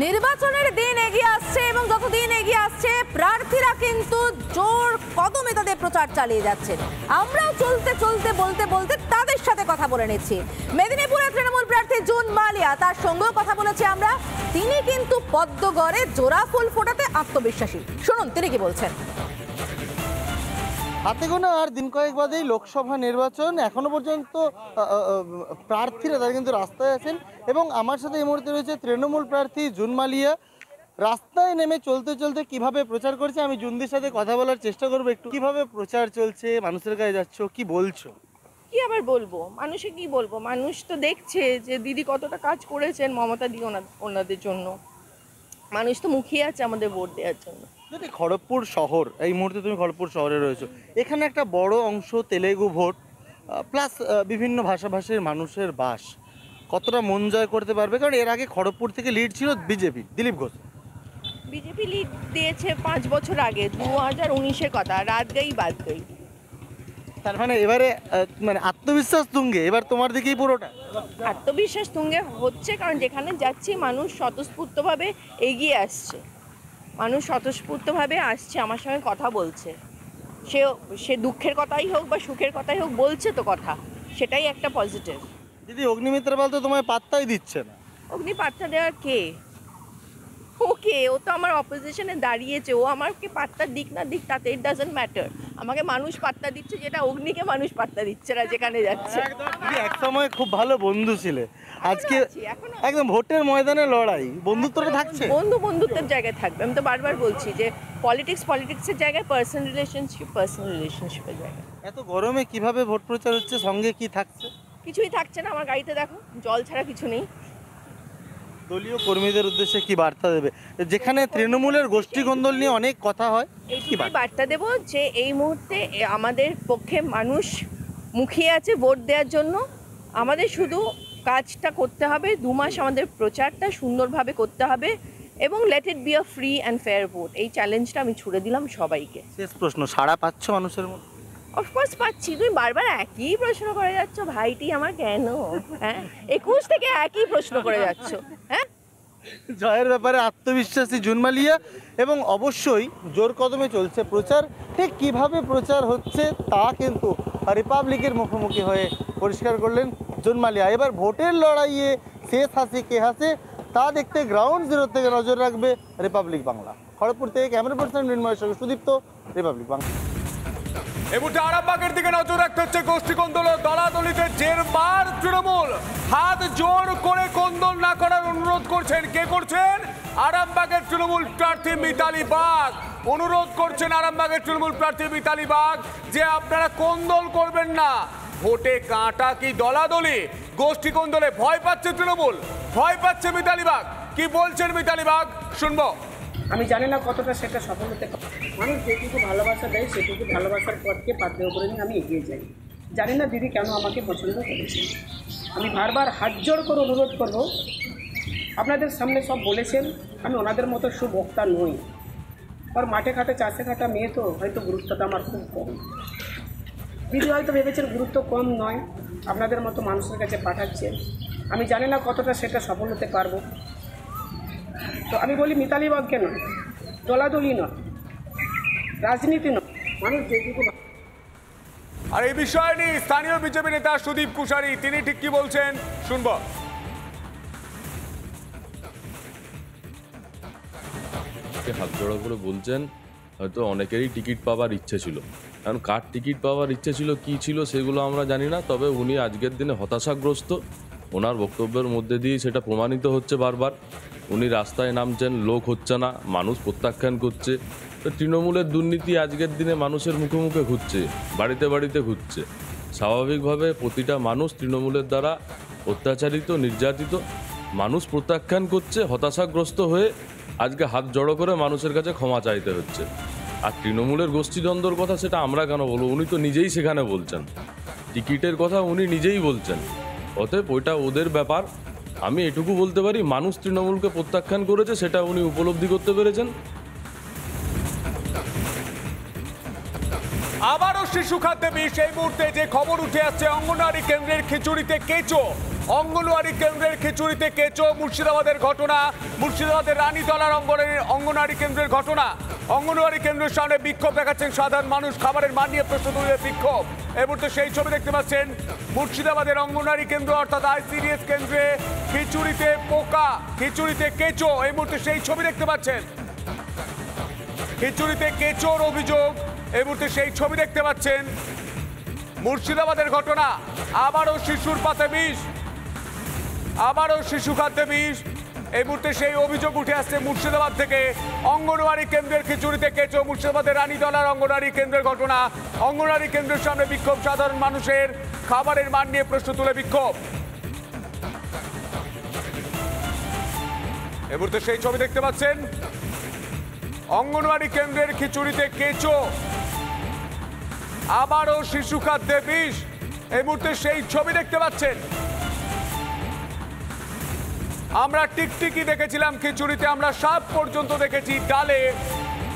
নির্বাচনের দিন এগিয়ে আসছে এবং যতদিন এগিয়ে আসছে প্রার্থীরা কিন্তু জোর কদমে তাদের প্রচার চালিয়ে যাচ্ছেন। আমরাও চলতে চলতে বলতে বলতে তাদের সাথে কথা বলে নিচ্ছি। মেদিনীপুরের তৃণমূল প্রার্থী জুন মালিয়া, তার সঙ্গেও কথা বলেছি আমরা। তিনি কিন্তু পদ্মগড়ে জোড়া ফুল ফোটাতে আত্মবিশ্বাসী। শুনুন তিনি কি বলছেন। হাতে গোনা আর দিন কয়েক বাদেই লোকসভা নির্বাচন। এখনো পর্যন্ত প্রার্থীরা তারা কিন্তু রাস্তায় আছেন এবং আমার সাথে এই মুহূর্তে রয়েছে তৃণমূল প্রার্থী জুন মালিয়া। রাস্তায় নেমে চলতে চলতে কিভাবে প্রচার করছে আমি জুনদির সাথে কথা বলার চেষ্টা করবো। একটু কিভাবে প্রচার চলছে, মানুষের কাছে যাচ্ছ, কি বলছো? কি আবার বলবো, মানুষে কি বলবো, মানুষ তো দেখছে যে দিদি কতটা কাজ করেছেন মমতা দি ওনাদের জন্য। মানুষ তো মুখিয়ে আছে আমাদের ভোট দেওয়ার জন্য। যদি খড়গপুর শহর, এই মুহূর্তে তুমি খড়গপুর শহরে রয়েছো, এখানে একটা বড় অংশ তেলেগু ভোট প্লাস বিভিন্ন ভাষাভাষীর মানুষের বাস, কতটা মন জয় করতে পারবে? কারণ এর আগে খড়গপুর থেকে লিড ছিল BJP, Dilip Ghosh. BJP lead দিয়েছে 5 বছর আগে, 2019-এর কথা, রাত গাই বাদ গাই। তার মানে এবারে মানে আত্মবিশ্বাস তুঙ্গে, এবার তোমার দিকেই পুরোটা আত্মবিশ্বাস তুঙ্গে হচ্ছে, কারণ যেখানে যাচ্ছি মানুষ স্বতঃস্ফূর্তভাবে এগিয়ে আসছে, মানুষ স্বতঃস্ফূর্তভাবে আসছে, আমার সঙ্গে কথা বলছে। সে দুঃখের কথাই হোক বা সুখের কথাই হোক, বলছে তো কথা, সেটাই একটা পজিটিভ। দিদি অগ্নিমিত্রা পাল তো তোমায় পাত্তাই দিচ্ছে না। অগ্নি পাত্তা দেওয়ার কে? ওকে, ও তো আমার অপোজিশনে দাঁড়িয়েছে, ও আমাকে পাত্তা দিক না দিক তাতে ইট ডাজন্ট ম্যাটার। আমাকে মানুষ পাত্তা দিচ্ছে, যেটা অগ্নিকে মানুষ পাত্তা দিচ্ছে না যেখানে যাচ্ছে। এক সময় খুব ভালো বন্ধু ছিলে, আজকে একদম ভোটের ময়দানে লড়াই, বন্ধুত্বটা থাকছে? বন্ধুত্বের জায়গায় থাকবে। আমি তো বারবার বলছি যে পলিটিক্সের জায়গায়, পার্সোনাল রিলেশনশিপের জায়গায়। এত গরমে কিভাবে ভোট প্রচার হচ্ছে, সঙ্গে কি থাকছে? কিছুই থাকছে না। আমার গাড়িতে দেখো জল ছাড়া কিছু নেই। দলীয় কর্মীদের উদ্দেশ্যে কি বার্তা দেবে, যেখানে তৃণমূলের গোষ্ঠী কোন্দল নিয়ে অনেক কথা হয়? কি বার্তা দেব যে এই মুহূর্তে আমাদের পক্ষে মানুষ মুখিয়ে আছে ভোট দেওয়ার জন্য। আমাদের শুধু কাজটা করতে হবে, 2 মাস আমাদের প্রচারটা সুন্দরভাবে করতে হবে এবং let it be a free and fair vote. এই চ্যালেঞ্জটা আমি ছুড়ে দিলাম সবাইকে। শেষ প্রশ্ন, সাড়া পাচ্ছ মানুষের মধ্যে? অফকোর্স পাচ্ছি। তুমি বারবার একই প্রশ্ন করে যাচ্ছ, ভাইটি আমার কেন? হ্যাঁ, 21 থেকে একই প্রশ্ন করে যাচ্ছ। হ্যাঁ, জয়ের ব্যাপারে আত্মবিশ্বাসী জুন মালিয়া এবং অবশ্যই জোর কদমে চলছে প্রচার। ঠিক কীভাবে প্রচার হচ্ছে তা কিন্তু রিপাবলিকের মুখোমুখি হয়ে পরিষ্কার করলেন জুন মালিয়া। এবার ভোটের লড়াইয়ে শেষ হাসি কে হাসে তা দেখতে গ্রাউন্ড জিরো থেকে নজর রাখবে রিপাবলিক বাংলা। খড়গপুর থেকে ক্যামেরা পার্সন মৃন্ময়ের সঙ্গে সুদীপ্ত, রিপাবলিক বাংলা। এই মুহূর্তে আরামবাগের দিকে নজর রাখতে হচ্ছে। গোষ্ঠী কোন্দল, দলাদলিতে জেরবার তৃণমূল। হাত জোর করে কোন্দল না করার অনুরোধ করছেন। কে করছেন? আরামবাগের তৃণমূল প্রার্থী মিতালি বাগ অনুরোধ করছেন। আরামবাগের তৃণমূল প্রার্থী মিতালি বাগ যে আপনারা কোন্দল করবেন না। ভোটে কাঁটা কি দলাদলি? গোষ্ঠী কোন্দলে ভয় পাচ্ছে তৃণমূল, ভয় পাচ্ছে মিতালি বাগ। কি বলছেন মিতালি বাগ, শুনবো। আমি জানি না কতটা সেটা সফল হতে পারে। মানুষ যেটুকু ভালোবাসা দেয় সেটুকু ভালোবাসার পথকে পাথেয় করে নিয়ে আমি এগিয়ে যাই। জানি না দিদি কেন আমাকে পছন্দ করেছে। আমি বারবার হাত জোড় করে অনুরোধ করব, আপনাদের সামনে সব বলেছেন, আমি ওনাদের মতো সুবক্তা নই। আর মাঠে ঘাটে চাষে ঘাটা মেয়ে তো হয়তো গুরুত্বটা আমার খুব কম। দিদি হয়তো ভেবেছেন গুরুত্ব কম নয়, আপনাদের মতো মানুষের কাছে পাঠাচ্ছেন। আমি জানি না কতটা সেটা সফল হতে পারবো। তো আমি বলি মিতালি বাগ কেন, দলাদলি নয়, রাজনীতি নয়, মানুষ যেটুকু। আর এই বিষয় নিয়ে স্থানীয় বিজেপি নেতা সুদীপ কুশারি তিনি ঠিক কি বলছেন, শুনবো। হাত জোড়া করে বলছেন হয়তো অনেকেরই টিকিট পাওয়ার ইচ্ছে ছিল, কারণ কার টিকিট পাওয়ার ইচ্ছে ছিল, কি ছিল সেগুলো আমরা জানি না। তবে উনি আজকের দিনে হতাশাগ্রস্ত, ওনার বক্তব্যের মধ্যে দিয়ে সেটা প্রমাণিত হচ্ছে বারবার। উনি রাস্তায় নামছেন, লোক হচ্ছে না, মানুষ প্রত্যাখ্যান করছে। তো তৃণমূলের দুর্নীতি আজকের দিনে মানুষের মুখে মুখে ঘুরছে, বাড়িতে বাড়িতে ঘুরছে। স্বাভাবিকভাবে প্রতিটা মানুষ তৃণমূলের দ্বারা অত্যাচারিত, নির্যাতিত। মানুষ প্রত্যাখ্যান করছে, হতাশাগ্রস্ত হয়ে আজকে হাত জড়ো করে মানুষের কাছে ক্ষমা চাইতে হচ্ছে। আর তৃণমূলের গোষ্ঠীদ্বন্দ্বর কথা সেটা আমরা কেন বলবো, উনি তো নিজেই সেখানে বলছেন। টিকিটের কথা উনি নিজেই বলছেন, অতএব ওইটা ওদের ব্যাপার। আমি এটুকু বলতে পারি, মানুষ তৃণমূলকে প্রত্যাখ্যান করেছে, সেটা উনি উপলব্ধি করতে পেরেছেন। আবারও শিশু খাদ্যে বিষ। এই মুহূর্তে যে খবর উঠে আসছে, অঙ্গনওয়াড়ি কেন্দ্রের খিচুড়িতে কেঁচো। অঙ্গনওয়াড়ি কেন্দ্রের খিচুড়িতে কেঁচো, মুর্শিদাবাদের ঘটনা, মুর্শিদাবাদের রানীতলার অঙ্গনওয়াড়ি কেন্দ্রের ঘটনা। অঙ্গনওয়াড়ি কেন্দ্রের সামনে বিক্ষোভ দেখাচ্ছেন সাধারণ মানুষ, খাবারের মান নিয়ে প্রশ্ন তুলে বিক্ষোভ। এই মুহূর্তে সেই ছবি দেখতে পাচ্ছেন মুর্শিদাবাদের অঙ্গনওয়াড়ি কেন্দ্র অর্থাৎ ICDS কেন্দ্রে খিচুড়িতে পোকা, খিচুড়িতে কেঁচো। এই মুহূর্তে সেই ছবি দেখতে পাচ্ছেন, খিচুড়িতে কেঁচোর অভিযোগ। এই মুহূর্তে সেই ছবি দেখতে পাচ্ছেন, মুর্শিদাবাদের ঘটনা। আবারও শিশুর পাতে বিষ, আবারও শিশু খাদ্যে বিষ। এই মুহূর্তে সেই অভিযোগ উঠে আসছে মুর্শিদাবাদ থেকে। অঙ্গনওয়াড়ি কেন্দ্রের খিচুড়িতে কেঁচো, মুর্শিদাবাদের রানীতলার অঙ্গনওয়াড়ি কেন্দ্রের ঘটনা। অঙ্গনওয়াড়ি কেন্দ্রের সামনে বিক্ষোভ সাধারণ মানুষের, খাবারের মান নিয়ে প্রশ্ন তুলে বিক্ষোভ। এই মুহূর্তে সেই ছবি দেখতে পাচ্ছেন, অঙ্গনওয়াড়ি কেন্দ্রের খিচুড়িতে কেঁচো, আবারও শিশু খাদ্যে বিষ। এই মুহূর্তে সেই ছবি দেখতে পাচ্ছেন। আমরা টিকটিকি দেখেছিলাম খিচুড়িতে, আমরা সাপ পর্যন্ত দেখেছি, ডালে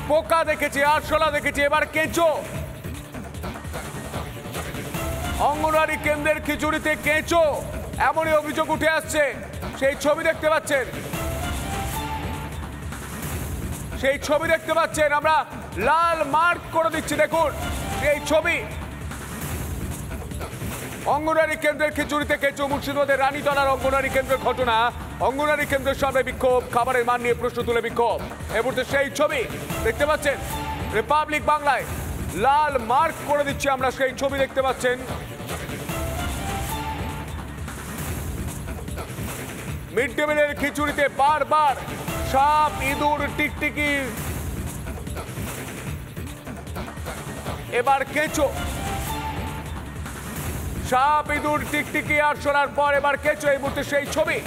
পোকা দেখেছি, আরশোলা দেখেছি, এবার কেঁচো। অঙ্গনওয়াড়ি কেন্দ্রের খিচুড়িতে কেঁচো, এমনই অভিযোগ উঠে আসছে। সেই ছবি দেখতে পাচ্ছেন, সেই ছবি দেখতে পাচ্ছেন। আমরা লাল মার্ক করে দিচ্ছি, দেখুন সেই ছবি। অঙ্গনওয়াড়ি কেন্দ্রের খিচুড়িতে কেঁচো, মুর্শিদাবাদের রানীতলার অঙ্গনওয়াড়ি কেন্দ্রের ঘটনা। অঙ্গনওয়াড়ি কেন্দ্রের সামনে বিক্ষোভ, খাবারের মান নিয়ে প্রশ্ন তুলে বিক্ষোভ। এই মুহূর্তে সেই ছবি দেখতে পাচ্ছেন, রিপাবলিক বাংলায় লাল মার্ক করে দিচ্ছি আমরা, সেই ছবি দেখতে পাচ্ছেন। মিড ডে মিলের খিচুড়িতে বারবার সাপ, ইঁদুর, টিকটিকি, এবার কেঁচো। সাপ, ইঁদুর, টিকটিকি আর শোনার পর এবার কেঁচো। এই মুহূর্তে সেই ছবি।